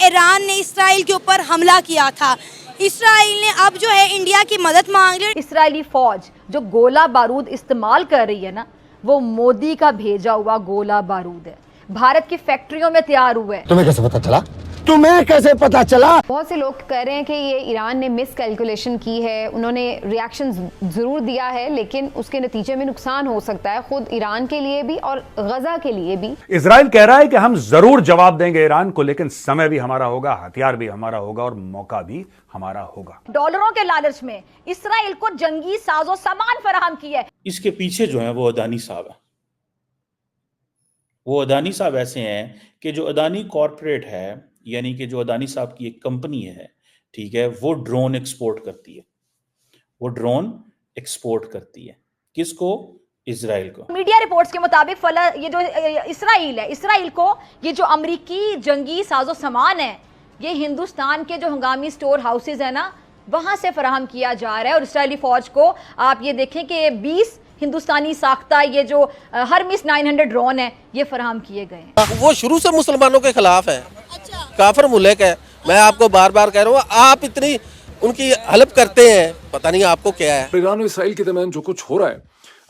Iran ने Israel के ऊपर हमला किया था। इसराइल ने अब जो है इंडिया की मदद मांग रही है। इसराइली फौज जो गोला बारूद इस्तेमाल कर रही है ना, वो मोदी का भेजा हुआ गोला बारूद है, भारत की फैक्ट्रियों में तैयार हुआ है। तुम्हें कैसे पता चला? तुम्हें कैसे पता चला? बहुत से लोग कह रहे हैं कि ये ईरान ने मिस कैलकुलेशन की है, उन्होंने रिएक्शन ज़रूर दिया है लेकिन उसके नतीजे में नुकसान हो सकता है खुद ईरान के लिए भी और गजा के लिए भी। इजराइल कह रहा है कि हम जरूर जवाब देंगे ईरान को, लेकिन समय भी हमारा होगा, हथियार भी हमारा होगा और मौका भी हमारा होगा। डॉलरों के लालच में इसराइल को जंगी साजो सामान फराहम किया है। इसके पीछे जो है वो अदानी साहब है। वो अदानी साहब ऐसे हैं कि जो अदानी कॉरपोरेट है, यानी कि जो अदानी साहब की एक कंपनी है, ठीक है, वो ड्रोन एक्सपोर्ट करती है। वो ड्रोन एक्सपोर्ट करती है किसको? इजराइल को। मीडिया रिपोर्ट्स के मुताबिक ये जो इसराइल है, इसराइल को ये जो अमरीकी जंगी साजो सामान है, ये हिंदुस्तान के जो हंगामी स्टोर हाउसेज है ना, वहां से फराहम किया जा रहा है। और इसराइली फौज को आप ये देखें कि 20 हिंदुस्तानी साख्ता ये जो हरमिस 900 ड्रोन है, ये फराहम किए गए हैं। वो शुरू से मुसलमानों के खिलाफ है, काफिर मुल्क है। मैं आपको बार बार कह रहा हूँ, आप इतनी उनकी हेल्प करते हैं, पता नहीं आपको क्या है। ईरान और इसराइल के दरमियान जो कुछ हो रहा है,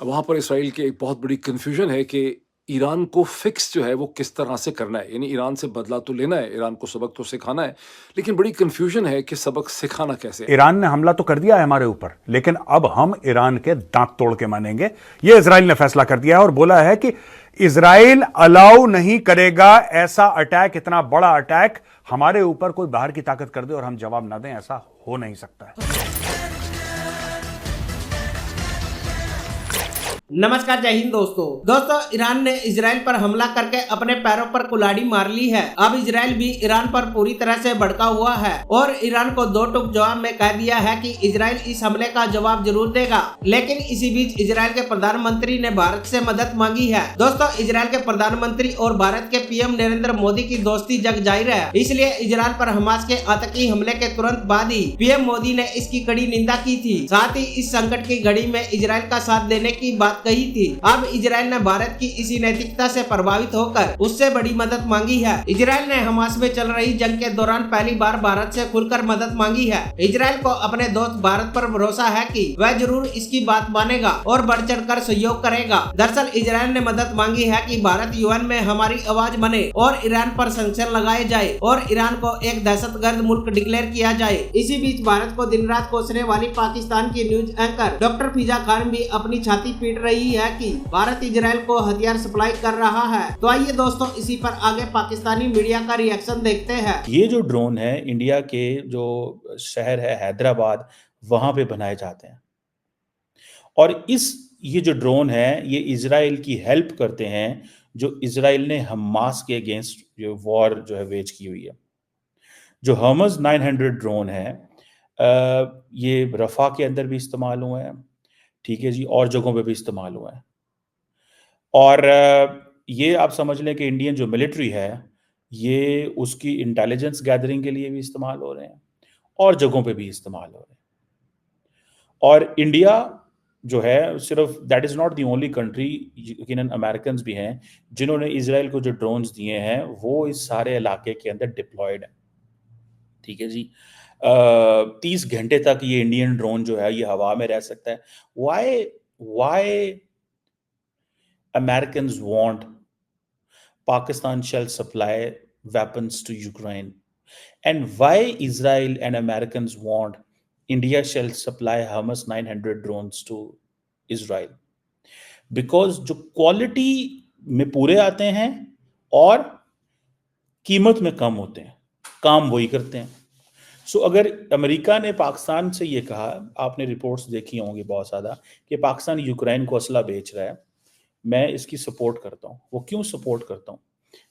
वहाँ पर इसराइल की एक बहुत बड़ी कन्फ्यूजन है कि ईरान को फिक्स जो है वो किस तरह से करना है। यानी ईरान से बदला तो लेना है, ईरान को सबक तो सिखाना है, लेकिन बड़ी कन्फ्यूजन है कि सबक सिखाना कैसे। ईरान ने हमला तो कर दिया है हमारे ऊपर, लेकिन अब हम ईरान के दांत तोड़ के मानेंगे, ये इजराइल ने फैसला कर दिया है और बोला है कि इजराइल अलाउ नहीं करेगा ऐसा अटैक, इतना बड़ा अटैक हमारे ऊपर कोई बाहर की ताकत कर दे और हम जवाब ना दें, ऐसा हो नहीं सकता है। नमस्कार, जय हिंद दोस्तों, ईरान ने इजराइल पर हमला करके अपने पैरों पर कुल्हाड़ी मार ली है। अब इजराइल भी ईरान पर पूरी तरह से भड़का हुआ है और ईरान को दो टूक जवाब में कह दिया है कि इजराइल इस हमले का जवाब जरूर देगा। लेकिन इसी बीच इजराइल के प्रधानमंत्री ने भारत से मदद मांगी है। दोस्तों, इजराइल के प्रधानमंत्री और भारत के पीएम नरेंद्र मोदी की दोस्ती जग जाहिर है, इसलिए इजराइल पर हमास के आतंकी हमले के तुरंत बाद ही पीएम मोदी ने इसकी कड़ी निंदा की थी। साथ ही इस संकट की घड़ी में इजराइल का साथ देने की बात कही थी। अब इजराइल ने भारत की इसी नैतिकता से प्रभावित होकर उससे बड़ी मदद मांगी है। इजराइल ने हमास में चल रही जंग के दौरान पहली बार भारत से खुलकर मदद मांगी है। इजराइल को अपने दोस्त भारत पर भरोसा है कि वह जरूर इसकी बात मानेगा और बढ़ चढ़ कर सहयोग करेगा। दरअसल इजराइल ने मदद मांगी है कि भारत यूएन में हमारी आवाज बने और ईरान पर सैंक्शन लगाए जाए और ईरान को एक दहशतगर्द मुल्क डिक्लेयर किया जाए। इसी बीच भारत को दिन रात कोसने वाली पाकिस्तान की न्यूज एंकर डॉक्टर फिजा खान भी अपनी छाती पीट रही है कि भारत इजराइल को हथियार सप्लाई कर रहा है। तो आइए दोस्तों, इसी पर आगे पाकिस्तानी मीडिया का रिएक्शन देखते हैं। ये जो ड्रोन है, इंडिया के जो शहर है हैदराबाद, वहां पे बनाए जाते हैं और ये जो ड्रोन है, ये इजराइल की हेल्प करते हैं, जो इजराइल ने हमास के अगेंस्ट जो वॉर जो है वेज की हुई है। जो हर्मस 900 ड्रोन है, ये रफा के अंदर भी इस्तेमाल हुए हैं, ठीक है जी, और जगहों पे भी इस्तेमाल हुआ है। और ये आप समझ लें कि इंडियन जो मिलिट्री है, ये उसकी इंटेलिजेंस गैदरिंग के लिए भी इस्तेमाल हो रहे हैं और जगहों पे भी इस्तेमाल हो रहे हैं। और इंडिया जो है, सिर्फ that is not the only country, यकीनन अमेरिकन भी हैं जिन्होंने इजराइल को जो ड्रोन्स दिए हैं वो इस सारे इलाके के अंदर डिप्लॉयड है, ठीक है जी। 30 घंटे तक ये इंडियन ड्रोन जो है ये हवा में रह सकता है। Why Americans want Pakistan shall supply weapons to Ukraine, and why Israel and Americans want India shall supply Hamas 900 drones to Israel? Because जो क्वालिटी में पूरे आते हैं और कीमत में कम होते हैं, काम वही करते हैं। सो अगर अमेरिका ने पाकिस्तान से ये कहा, आपने रिपोर्ट्स देखी होंगी बहुत ज़्यादा, कि पाकिस्तान यूक्रेन को असला बेच रहा है, मैं इसकी सपोर्ट करता हूँ। वो क्यों सपोर्ट करता हूँ?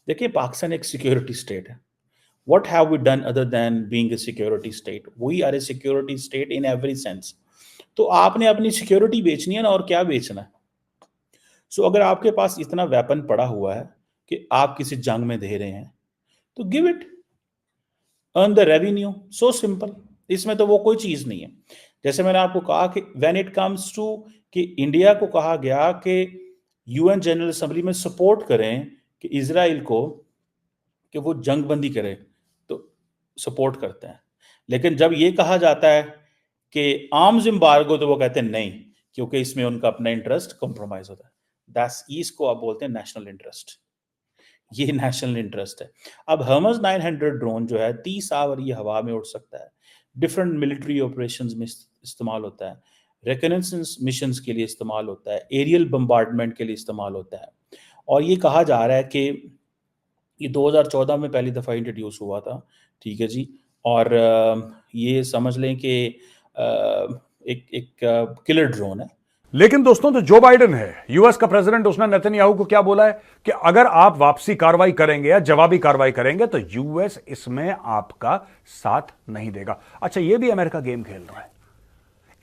देखिए, पाकिस्तान एक सिक्योरिटी स्टेट है। What have we done other than being a security state? We are a security state in every sense. तो आपने अपनी सिक्योरिटी बेचनी है ना, और क्या बेचना है? सो अगर आपके पास इतना वेपन पड़ा हुआ है कि आप किसी जंग में दे रहे हैं, तो give it, earn the revenue, so simple. इसमें तो वो कोई चीज नहीं है। जैसे मैंने आपको कहा कि व्हेन इट कम्स टू कि इंडिया को कहा गया कि यूएन जनरल असेंबली में सपोर्ट करें कि इजराइल को कि वो जंग बंदी करे, तो सपोर्ट करते हैं, लेकिन जब ये कहा जाता है कि आर्म्स एम्बार्गो, तो वो कहते हैं नहीं, क्योंकि इसमें उनका अपना इंटरेस्ट कंप्रोमाइज होता है। दैट्स इसको आप बोलते हैं नेशनल इंटरेस्ट। ये नेशनल इंटरेस्ट है। अब हर्मस 900 ड्रोन जो है 30 आवर ये हवा में उड़ सकता है, डिफरेंट मिलिट्री ऑपरेशंस में इस्तेमाल होता है, रिकनेसेंस मिशंस के लिए इस्तेमाल होता है, एरियल बम्बार्डमेंट के लिए इस्तेमाल होता है। और ये कहा जा रहा है कि ये 2014 में पहली दफ़ा इंट्रोड्यूस हुआ था, ठीक है जी। और ये समझ लें कि एक किलर ड्रोन है। लेकिन दोस्तों, तो जो बाइडेन है यूएस का प्रेसिडेंट, उसने नेतन्याहू को क्या बोला है कि अगर आप वापसी कार्रवाई करेंगे या जवाबी कार्रवाई करेंगे तो यूएस इसमें आपका साथ नहीं देगा। अच्छा, ये भी अमेरिका गेम खेल रहा है।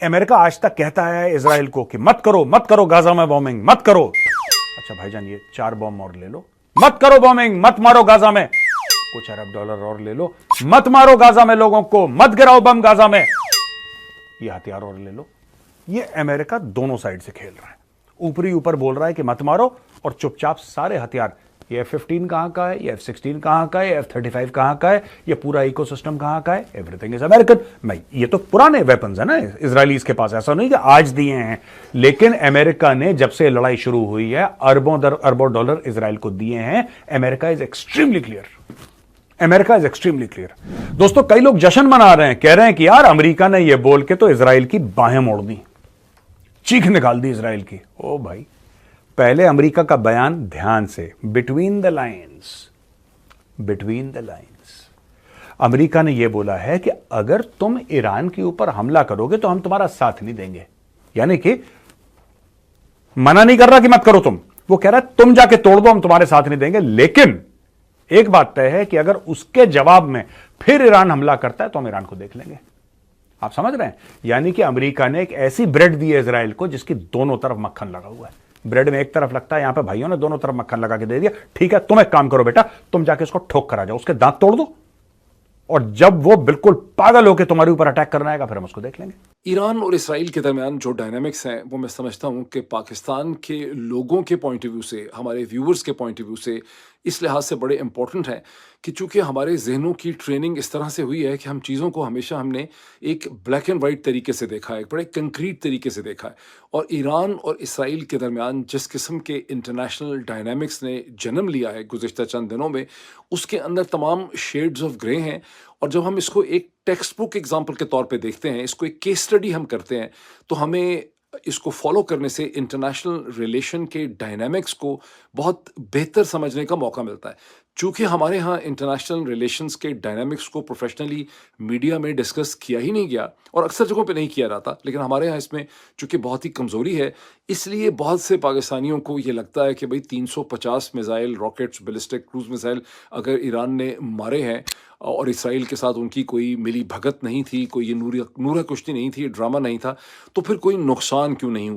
अमेरिका आज तक कहता है इजराइल को कि मत करो गाजा में बॉम्बिंग, मत करो। अच्छा भाईजान, ये 4 बॉम्ब और ले लो, मत करो बॉम्बिंग, मत मारो गाजा में, कुछ अरब डॉलर और ले लो, मत मारो गाजा में लोगों को, मत गिराओ बम गाजा में, ये हथियार और ले लो। ये अमेरिका दोनों साइड से खेल रहा है। ऊपरी ऊपर बोल रहा है कि मत मारो, और चुपचाप सारे हथियार, ये F-15 कहां का है, ये F-16 कहां का है, F-35 कहां का है, ये पूरा इकोसिस्टम कहां का है, एवरीथिंग इज अमेरिकन। भाई ये तो पुराने वेपन्स है ना इजरायलीज के पास, ऐसा नहीं कि आज दिए हैं। लेकिन अमेरिका ने जब से लड़ाई शुरू हुई है अरबों डॉलर इजराइल को दिए हैं। America is extremely clear, America is extremely clear. दोस्तों, कई लोग जश्न मना रहे हैं, कह रहे हैं कि यार अमेरिका ने यह बोल के तो इजराइल की बाहें मोड़ दी, चीख निकाल दी इजराइल की। ओ भाई, पहले अमेरिका का बयान ध्यान से, बिटवीन द लाइन्स, अमेरिका ने यह बोला है कि अगर तुम ईरान के ऊपर हमला करोगे तो हम तुम्हारा साथ नहीं देंगे। यानी कि मना नहीं कर रहा कि मत करो तुम, वो कह रहा है तुम जाके तोड़ दो, हम तुम्हारे साथ नहीं देंगे। लेकिन एक बात तय है कि अगर उसके जवाब में फिर ईरान हमला करता है तो हम ईरान को देख लेंगे। आप समझ रहे हैं? यानी कि अमेरिका ने एक ऐसी ब्रेड दी है इजराइल को जिसकी दोनों तरफ मक्खन लगा हुआ है। ब्रेड में एक तरफ लगता है, यहां पे भाइयों ने दोनों तरफ मक्खन लगा के दे दिया। ठीक है, तुम एक काम करो बेटा, तुम जाके उसको ठोक कर आ जाओ, उसके दांत तोड़ दो, और जब वो बिल्कुल पागल होकर तुम्हारे ऊपर अटैक करना आएगा फिर हम उसको देख लेंगे। ईरान और इसराइल के दरमियान जो डायनामिक्स हैं वो मैं समझता हूं कि पाकिस्तान के लोगों के पॉइंट ऑफ व्यू से, हमारे व्यूअर्स के पॉइंट ऑफ व्यू से इस लिहाज से बड़े इंपॉर्टेंट हैं कि चूंकि हमारे जहनों की ट्रेनिंग इस तरह से हुई है कि हम चीज़ों को हमेशा हमने एक ब्लैक एंड वाइट तरीके से देखा है, बड़े कंक्रीट तरीके से देखा है। और ईरान और इसराइल के दरमियान जिस किस्म के इंटरनेशनल डायनामिक्स ने जन्म लिया है गुज़िश्ता चंद दिनों में, उसके अंदर तमाम शेड्स ऑफ ग्रे हैं। और जब हम इसको एक टेक्स्ट बुक एग्जाम्पल के तौर पे देखते हैं, इसको एक केस स्टडी हम करते हैं, तो हमें इसको फॉलो करने से इंटरनेशनल रिलेशन के डायनामिक्स को बहुत बेहतर समझने का मौका मिलता है। चूँकि हमारे यहाँ इंटरनेशनल रिलेशंस के डायनामिक्स को प्रोफेशनली मीडिया में डिस्कस किया ही नहीं गया और अक्सर जगहों पे नहीं किया जाता, लेकिन हमारे यहाँ इसमें चूँकि बहुत ही कमज़ोरी है, इसलिए बहुत से पाकिस्तानियों को ये लगता है कि भाई 350 missile, rockets, ballistic cruise missile अगर ईरान ने मारे हैं और इसराइल के साथ उनकी कोई मिली भगत नहीं थी, कोई ये नूरा कुश्ती नहीं थी, ड्रामा नहीं था, तो फिर कोई नुकसान क्यों नहीं हुआ।